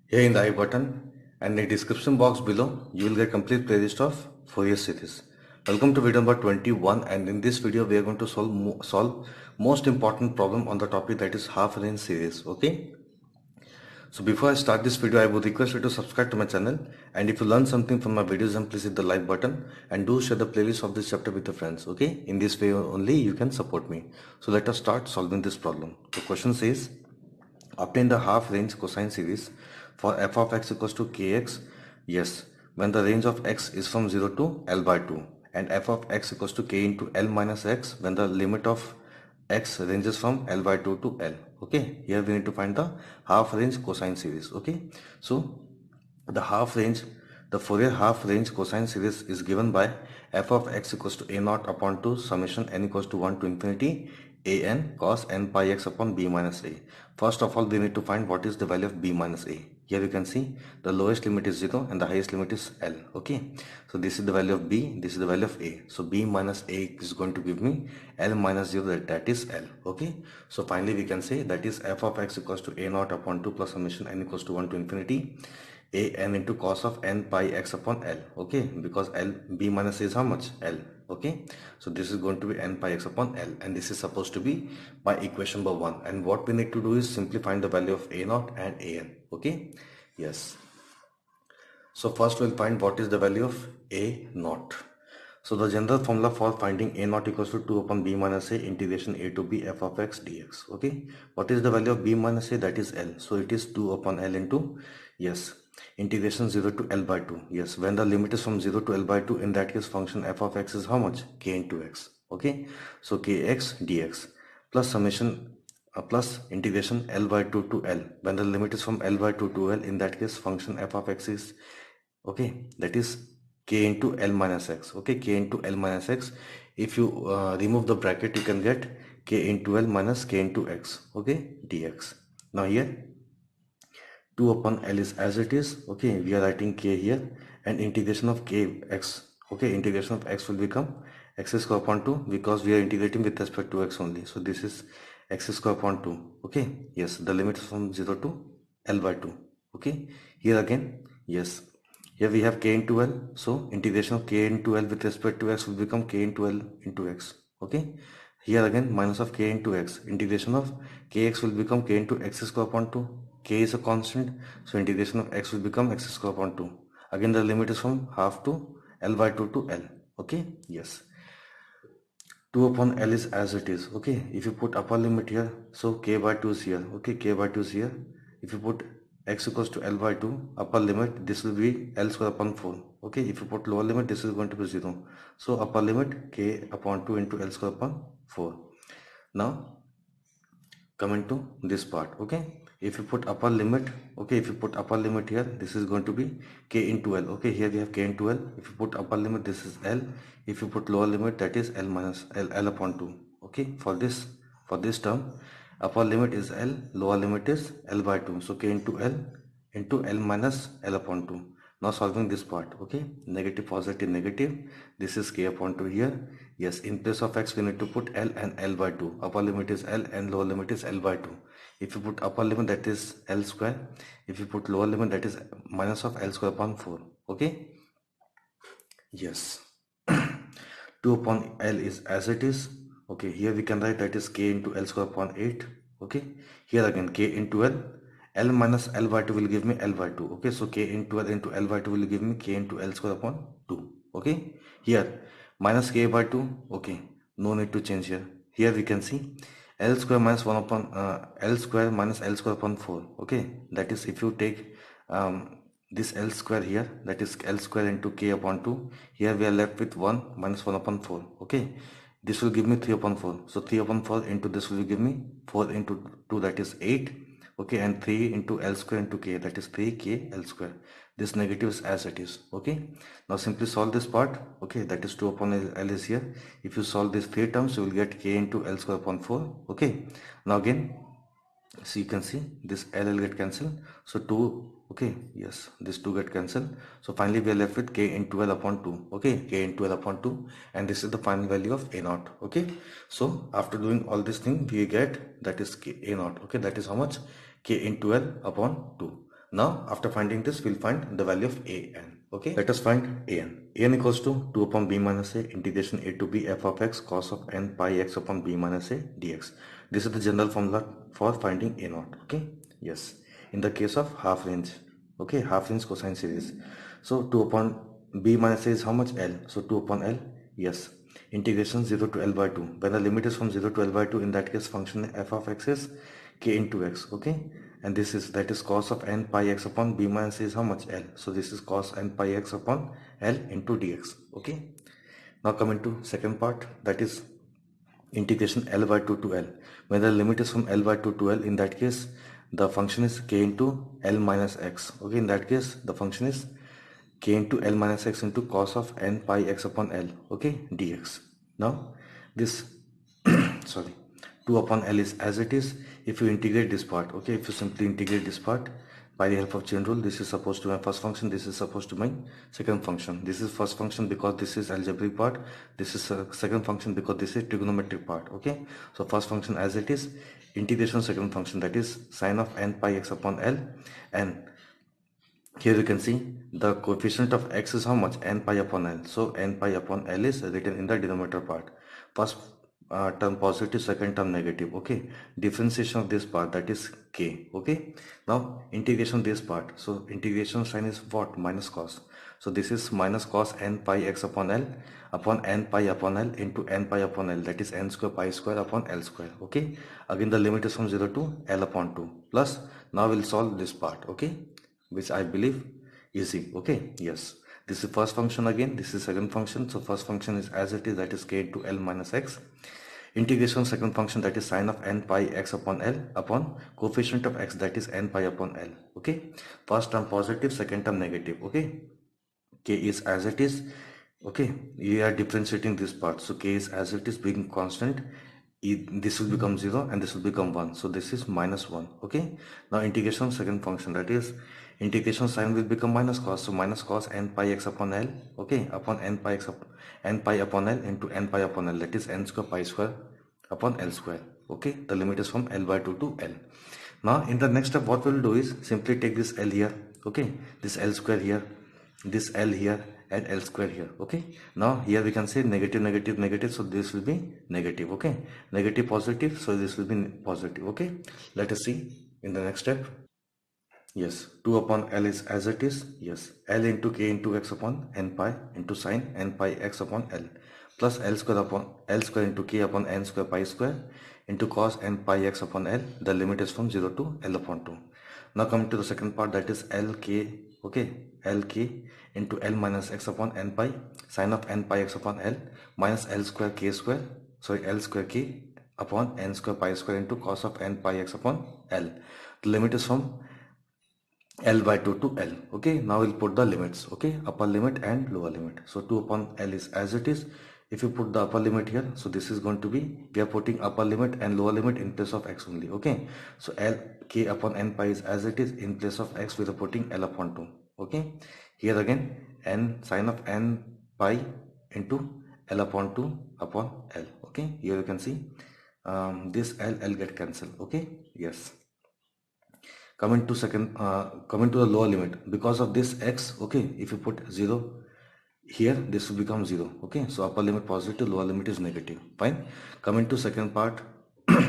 Here in the I button and the description box below, you will get complete playlist of Fourier series. Welcome to video number 21, and in this video we are going to solve most important problem on the topic, that is half range series. Okay. So before I start this video, I would request you to subscribe to my channel, and if you learn something from my videos, then please hit the like button and do share the playlist of this chapter with your friends. Okay. In this way only you can support me. So let us start solving this problem. The question says, obtain the half range cosine series for f of x equals to kx. Yes, when the range of x is from 0 to L by 2, and f of x equals to k into L minus x when the limit of x ranges from L by 2 to L. Okay, here we need to find the half range cosine series. Okay, so the half range, the Fourier half range cosine series is given by f of x equals to a naught upon 2 summation n equals to 1 to infinity a n cos n pi x upon b minus a. First of all, we need to find what is the value of b minus a. Here you can see the lowest limit is 0 and the highest limit is L. Okay, so this is the value of b, this is the value of a. So b minus a is going to give me L minus 0, that is L. Okay, so finally we can say that is f of x equals to a naught upon 2 plus summation n equals to 1 to infinity a n into cos of n pi x upon L. Okay, because L, b minus a is how much? L. Okay, so this is going to be n pi x upon L, and this is supposed to be my equation number 1. And what we need to do is simply find the value of a naught and a n. Okay, yes. So first we'll find what is the value of a naught. So the general formula for finding a naught equals to 2 upon b minus a integration a to b f of x dx. Okay, what is the value of b minus a? That is L. So it is 2 upon L into, yes, integration 0 to L by 2. Yes, when the limit is from 0 to L by 2, in that case function f of x is how much? K into x. Okay, so kx dx plus summation plus integration L by 2 to L. When the limit is from L by 2 to L, in that case function f of x is, okay, that is k into L minus x. Okay, k into L minus x. If you remove the bracket, you can get k into L minus k into x. Okay, dx. Now here 2 upon L is as it is. Okay, we are writing k here, and integration of kx. Okay, integration of x will become x square upon 2, because we are integrating with respect to x only. So this is x square upon 2. Okay, yes, the limit is from 0 to L by 2. Okay, here again, yes, here we have k into L. So integration of k into L with respect to x will become k into L into x. Okay, here again minus of k into x. Integration of kx will become k into x square upon 2. K is a constant, so integration of x will become x square upon 2. Again the limit is from half to L by 2 to L. Okay, yes, 2 upon L is as it is. Okay, if you put upper limit here, so k by 2 is here. Okay, k by 2 is here. If you put x equals to L by 2, upper limit, this will be L square upon 4. Okay, if you put lower limit, this is going to be 0. So upper limit k upon 2 into L square upon 4. Now coming to this part. Okay, if you put upper limit, okay, if you put upper limit here, this is going to be k into L. Okay, here we have k into L. If you put upper limit, this is L. If you put lower limit, that is L minus L upon 2. Okay, for this term, upper limit is L, lower limit is L by 2. So k into L minus L upon 2. Now solving this part. Okay, negative positive negative, this is k upon 2 here. Yes, in place of x we need to put L and L by 2. Upper limit is L and lower limit is L by 2. If you put upper limit, that is L square. If you put lower limit, that is minus of L square upon 4. Okay, yes. 2 upon L is as it is. Okay, here we can write that is k into L square upon 8. Okay, here again k into L. L minus L by 2 will give me L by 2. Okay, so k into L by 2 will give me k into L square upon 2. Okay, here minus k by 2. Okay, no need to change here. Here we can see L square minus 1 upon L square minus L square upon 4. Okay, that is if you take this L square here, that is L square into k upon 2. Here we are left with 1 minus 1 upon 4. Okay, this will give me 3 upon 4. So 3 upon 4 into this will give me 4 into 2, that is 8. Okay, and 3 into L square into k, that is 3k L square. This negative is as it is. Okay, now simply solve this part. Okay, that is 2 upon L is here. If you solve these 3 terms, you will get k into L square upon 4. Okay, now again, so you can see this L get cancelled. So 2, okay, yes, this 2 get cancelled. So finally we are left with k into L upon 2. Okay, k into L upon 2, and this is the final value of a naught. Okay, so after doing all this thing, we get that is k a naught. Okay, that is how much? K into L upon 2. Now, after finding this, we'll find the value of an. Okay, let us find an. An equals to 2 upon b minus a integration a to b f of x cos of n pi x upon b minus a dx. This is the general formula for finding a naught. Okay, yes. In the case of half range, okay, half range cosine series. So 2 upon b minus a is how much? L. So 2 upon L, yes. Integration 0 to L by 2. When the limit is from 0 to L by 2, in that case function f of x is k into x. Okay, and this is, that is cos of n pi x upon b minus is how much? L. So this is cos n pi x upon L into dx. Okay, now coming to second part, that is integration L by 2 to L. When the limit is from L by 2 to L, in that case the function is k into L minus x. Okay, in that case the function is k into L minus x into cos of n pi x upon L, okay, dx. Now this sorry, 2 upon L is as it is. If you integrate this part, okay, if you simply integrate this part by the help of chain rule, this is supposed to be my first function, this is supposed to be my second function. This is first function because this is algebraic part, this is second function because this is trigonometric part. Okay, so first function as it is, integration second function, that is sine of n pi x upon L, and here you can see the coefficient of x is how much? N pi upon L. So n pi upon L is written in the denominator part. First term positive, second term negative. Okay, differentiation of this part, that is k. Okay, now integration this part. So integration sign is what? Minus cos. So this is minus cos n pi x upon L upon n pi upon L into n pi upon L, that is n square pi square upon L square. Okay, again the limit is from 0 to L upon 2 plus. Now we'll solve this part. Okay, which I believe easy. Okay, yes, this is first function, again this is second function. So first function is as it is, that is k into L minus x. Integration second function, that is sine of n pi x upon L upon coefficient of x, that is n pi upon L. Okay, first term positive, second term negative. Okay, k is as it is. Okay, we are differentiating this part, so k is as it is being constant. This will become 0 and this will become 1, so this is minus 1. Okay, now integration second function, that is integration sign will become minus cos, so minus cos n pi x upon L, okay, upon n pi x n pi upon L into n pi upon L, that is n square pi square upon L square. Okay, the limit is from L by 2 to L. Now in the next step what we'll do is simply take this L here, okay, this L square here, this L here, and L square here. Okay, now here we can say negative negative negative, so this will be negative. Okay, negative positive, so this will be positive. Okay, let us see in the next step. Yes, 2 upon L is as it is. Yes, L into k into x upon n pi into sine n pi x upon L plus L square upon L square into k upon n square pi square into cos n pi x upon L. The limit is from 0 to L upon 2. Now coming to the second part, that is Lk. Okay, Lk into L minus x upon n pi sine of n pi x upon L minus L square k square, sorry, L square k upon n square pi square into cos of n pi x upon L. The limit is from L by 2 to L. Okay, now we'll put the limits. Okay, upper limit and lower limit. So 2 upon L is as it is. If you put the upper limit here, so this is going to be, we are putting upper limit and lower limit in place of x only. Okay, so L k upon n pi is as it is. In place of x we are putting L upon 2. Okay, here again n sine of n pi into L upon 2 upon L. Okay, here you can see this L get cancelled. Okay, yes. Coming to the lower limit, because of this x, okay, if you put 0 here, this will become 0. Okay, so upper limit positive, lower limit is negative. Fine. Coming to second part,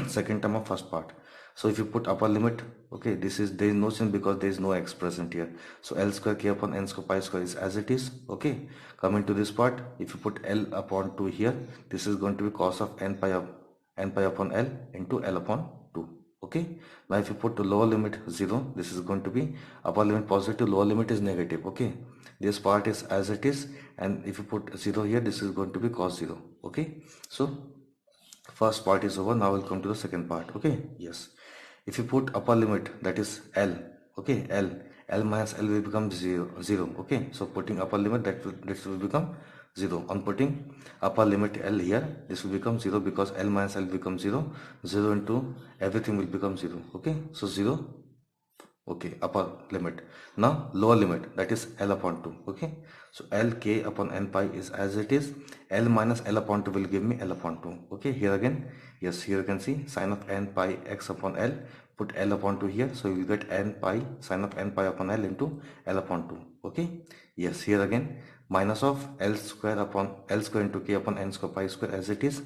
second term of first part. So if you put upper limit, okay, this is, there is no change because there is no x present here. So L square k upon n square pi square is as it is. Okay, coming to this part, if you put L upon 2 here, this is going to be cos of n pi upon L into L upon 2. Okay, now if you put the lower limit 0, this is going to be upper limit positive, lower limit is negative. Okay, this part is as it is, and if you put 0 here, this is going to be cos 0. Okay, so first part is over. Now we'll come to the second part. Okay, yes, if you put upper limit, that is L, okay, L minus L will become 0. Okay, so putting upper limit, this will become 0. On putting upper limit L here, this will become 0 because L minus L becomes 0. 0 into everything will become 0. Okay, so 0. Okay, upper limit. Now lower limit, that is L upon 2. Okay, so L k upon n pi is as it is. L minus L upon 2 will give me L upon 2. Okay, here again, yes, here you can see sine of n pi x upon L. Put L upon 2 here, so you will get n pi sine of n pi upon L into L upon 2. Okay, yes, here again minus of L square upon L square into k upon n square pi square as it is.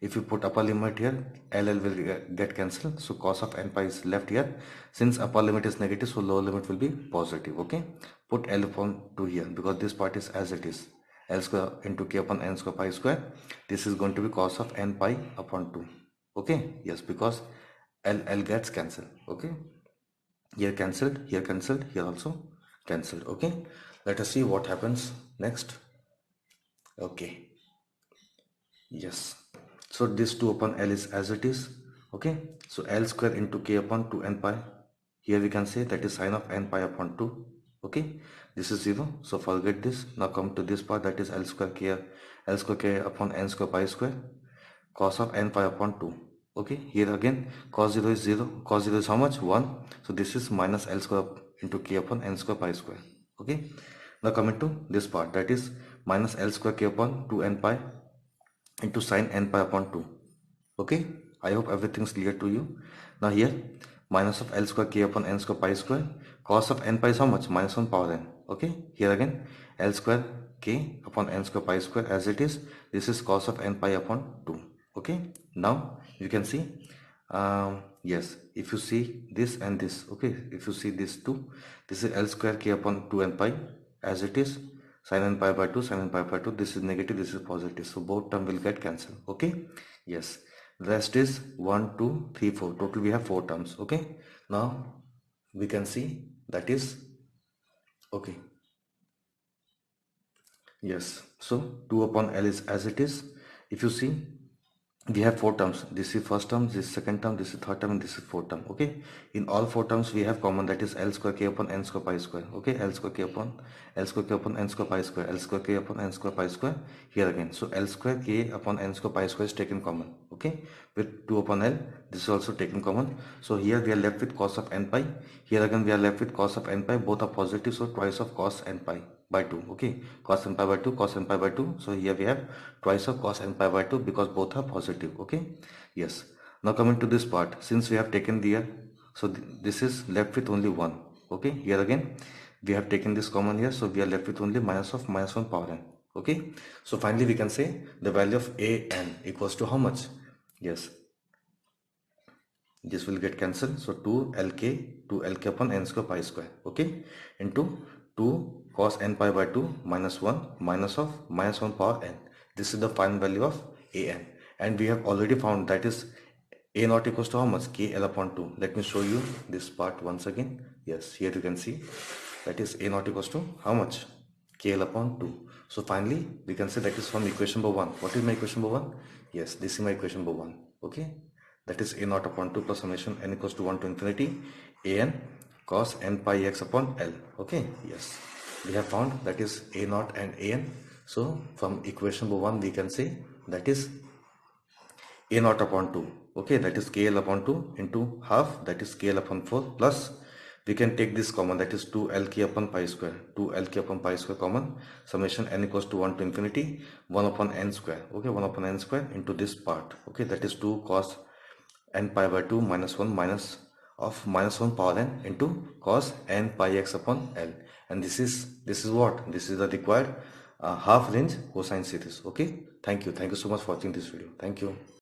If you put upper limit here, L will get cancelled, so cos of n pi is left here. Since upper limit is negative, so lower limit will be positive. Okay, put L upon 2 here because this part is as it is. L square into k upon n square pi square. This is going to be cos of n pi upon 2. Okay, yes, because L gets cancelled. Okay, here cancelled, here also cancelled. Okay, let us see what happens next. Okay, yes, so this 2 upon L is as it is. Okay, so L square into k upon 2 n pi. Here we can say that is sine of n pi upon 2. Okay, this is 0, so forget this. Now come to this part, that is L square k upon n square pi square, cos of n pi upon 2. Okay, here again cos 0 is 0, cos 0 is how much? 1, so this is minus L square into k upon n square pi square. Okay, now coming to this part, that is minus L square k upon 2 n pi into sine n pi upon 2. Okay, I hope everything is clear to you. Now here minus of L square k upon n square pi square, cos of n pi is how much? Minus 1 power n. Okay, here again L square k upon n square pi square as it is. This is cos of n pi upon 2. Okay, now you can see, yes, if you see this and this, okay, if you see this 2, this is L square k upon 2 n pi as it is. Sin n pi by 2, sin n pi by 2, this is negative, this is positive, so both term will get cancelled. Okay, yes, rest is 1 2 3 4, total we have 4 terms. Okay, now we can see that is okay. Yes, so 2 upon L is as it is. If you see, we have 4 terms. This is first term, this is second term, this is third term, and this is fourth term. Okay, in all 4 terms we have common, that is L square k upon n square pi square. Okay, L square k upon n square pi square, L square k upon n square pi square. Here again, so L square k upon n square pi square is taken common. Okay, with 2 upon L, this is also taken common. So here we are left with cos of n pi. Here again we are left with cos of n pi. Both are positive, so twice of cos n pi by 2. Okay, cos n pi by 2, cos n pi by 2. So here we have twice of cos n pi by 2 because both are positive. Okay, yes, now coming to this part, since we have taken the so this is left with only 1. Okay, here again we have taken this common here, so we are left with only minus of minus 1 power n. Okay, so finally we can say the value of a n equals to how much? Yes, this will get cancelled, so 2 lk upon n square pi square. Okay, into 2 cos n pi by 2 minus 1 minus of minus 1 power n. This is the final value of a n, and we have already found that is a naught equals to how much? K L upon 2. Let me show you this part once again. Yes, here you can see that is a naught equals to how much? K L upon 2. So finally we can say that is from equation number 1. What is my equation number 1? Yes, this is my equation number 1. Okay, that is a naught upon 2 plus summation n equals to 1 to infinity a n cos n pi x upon L. Okay, yes, we have found that is a naught and a n. So from equation number 1 we can say that is a naught upon 2. Okay, that is kl upon 2 into half, that is kl upon 4, plus we can take this common, that is 2 lk upon pi square, 2 lk upon pi square common, summation n equals to 1 to infinity 1 upon n square. Okay, 1 upon n square into this part. Okay, that is 2 cos n pi by 2 minus 1 minus of minus 1 power n into cos n pi x upon L, and this is what? This is the required half range cosine series. Okay, thank you so much for watching this video. Thank you.